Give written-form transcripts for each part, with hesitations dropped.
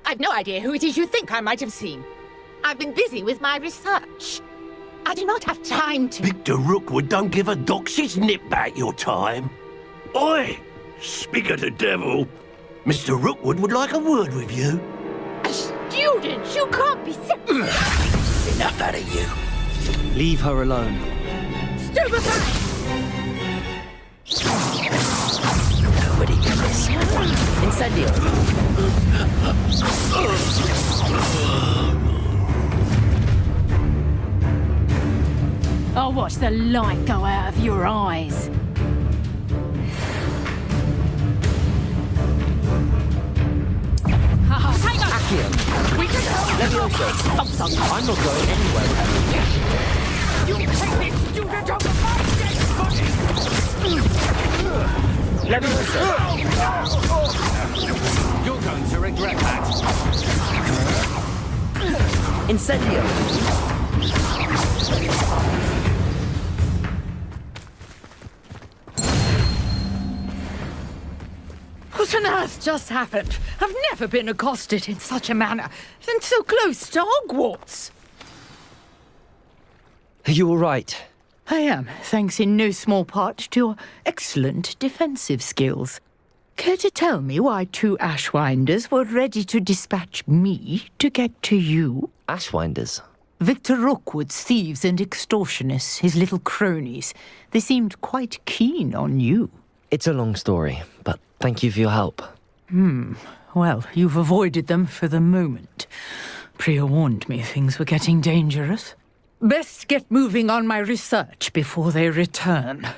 I've no idea who it is you think I might have seen. I've been busy with my research. I do not have time to... Victor Rookwood don't give a doxy's nip about your time. Oi! Speak of the devil. Mr. Rookwood would like a word with you. A student? You can't be so... Enough out of you. Leave her alone. Stupefy! Nobody can miss. Incendio. I'll watch the light go out of your eyes. Hang on! Accio. We can Levioso. I'm not going anywhere. You take this student off of my dead body! Levioso. You're going to regret that. Incendio. What on earth just happened? I've never been accosted in such a manner, and so close to Hogwarts. Are you all right? I am, thanks in no small part to your excellent defensive skills. Care to tell me why 2 Ashwinders were ready to dispatch me to get to you? Ashwinders? Victor Rookwood's thieves and extortionists, his little cronies. They seemed quite keen on you. It's a long story, but thank you for your help. Well, you've avoided them for the moment. Priya warned me things were getting dangerous. Best get moving on my research before they return.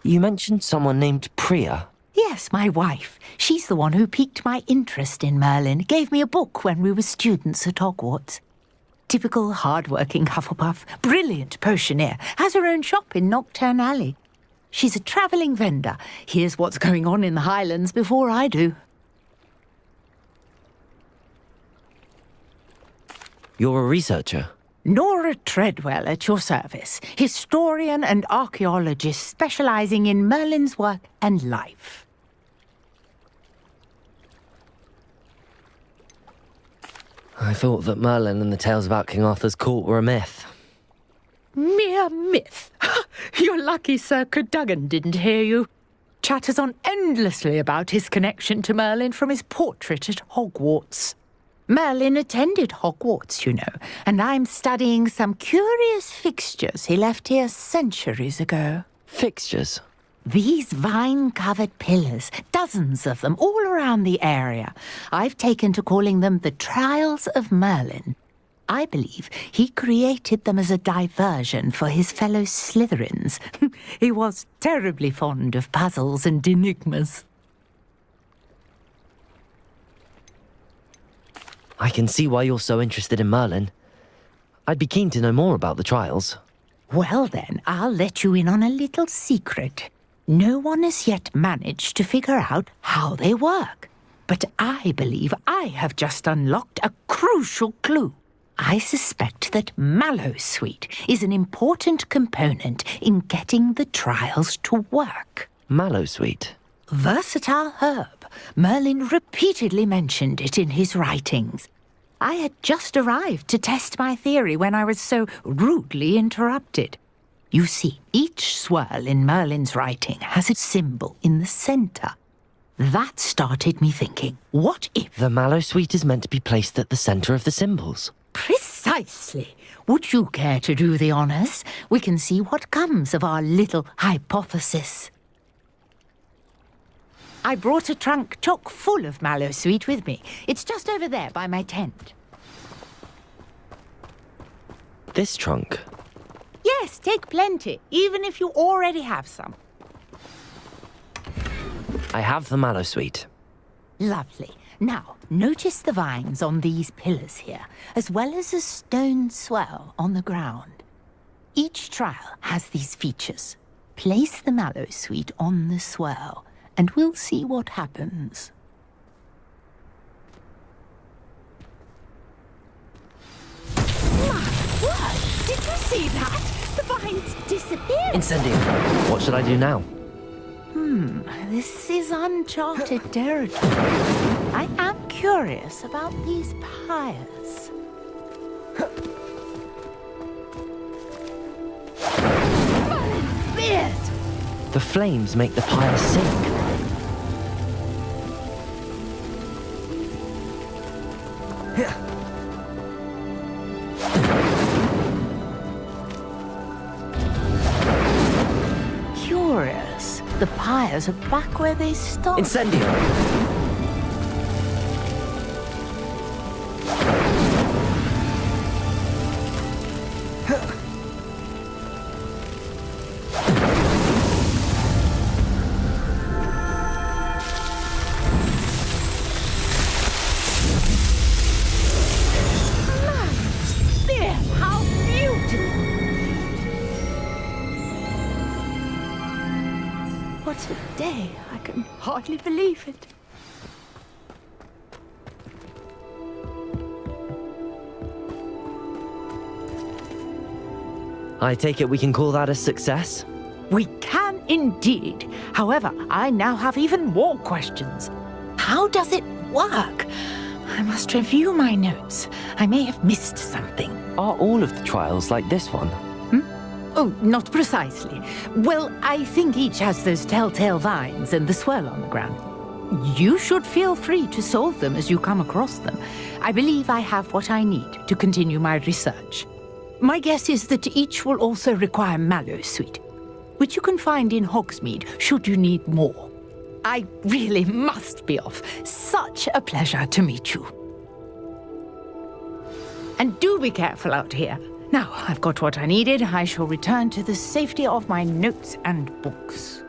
You mentioned someone named Priya. Yes, my wife. She's the one who piqued my interest in Merlin. Gave me a book when we were students at Hogwarts. Typical hard-working Hufflepuff, brilliant potioneer, has her own shop in Nocturne Alley. She's a travelling vendor. Hears what's going on in the Highlands before I do. You're a researcher? Nora Treadwell at your service, historian and archaeologist specialising in Merlin's work and life. I thought that Merlin and the tales about King Arthur's court were a myth. Mere myth. You're lucky Sir Cadogan didn't hear you. Chatters on endlessly about his connection to Merlin from his portrait at Hogwarts. Merlin attended Hogwarts, you know, and I'm studying some curious fixtures he left here centuries ago. Fixtures? These vine-covered pillars, dozens of them, all around the area. I've taken to calling them the Trials of Merlin. I believe he created them as a diversion for his fellow Slytherins. He was terribly fond of puzzles and enigmas. I can see why you're so interested in Merlin. I'd be keen to know more about the trials. Well then, I'll let you in on a little secret. No one has yet managed to figure out how they work. But I believe I have just unlocked a crucial clue. I suspect that Mallowsweet is an important component in getting the trials to work. Mallowsweet? Versatile herb. Merlin repeatedly mentioned it in his writings. I had just arrived to test my theory when I was so rudely interrupted. You see, each swirl in Merlin's writing has a symbol in the centre. That started me thinking, what if... The Mallowsweet is meant to be placed at the centre of the symbols. Precisely. Would you care to do the honours? We can see what comes of our little hypothesis. I brought a trunk chock full of Mallowsweet with me. It's just over there by my tent. This trunk? Yes, take plenty, even if you already have some. I have the Mallowsweet. Lovely. Now, notice the vines on these pillars here, as well as a stone swell on the ground. Each trial has these features. Place the Mallowsweet on the swell, and we'll see what happens. My word! Did you see that? The vines disappeared. Incendio. What should I do now? This is uncharted territory. I am curious about these pyres. Merlin's beard! The flames make the pyre sink. Curious. The pyres are back where they started. Incendio! There, how beautiful! What a day. I can hardly believe it. I take it we can call that a success? We can indeed. However, I now have even more questions. How does it work? I must review my notes. I may have missed something. Are all of the trials like this one? Oh, not precisely. Well, I think each has those telltale vines and the swirl on the ground. You should feel free to solve them as you come across them. I believe I have what I need to continue my research. My guess is that each will also require NintendoSwitch, which you can find in Hogsmeade should you need more. I really must be off. Such a pleasure to meet you. And do be careful out here. Now I've got what I needed. I shall return to the safety of my notes and books.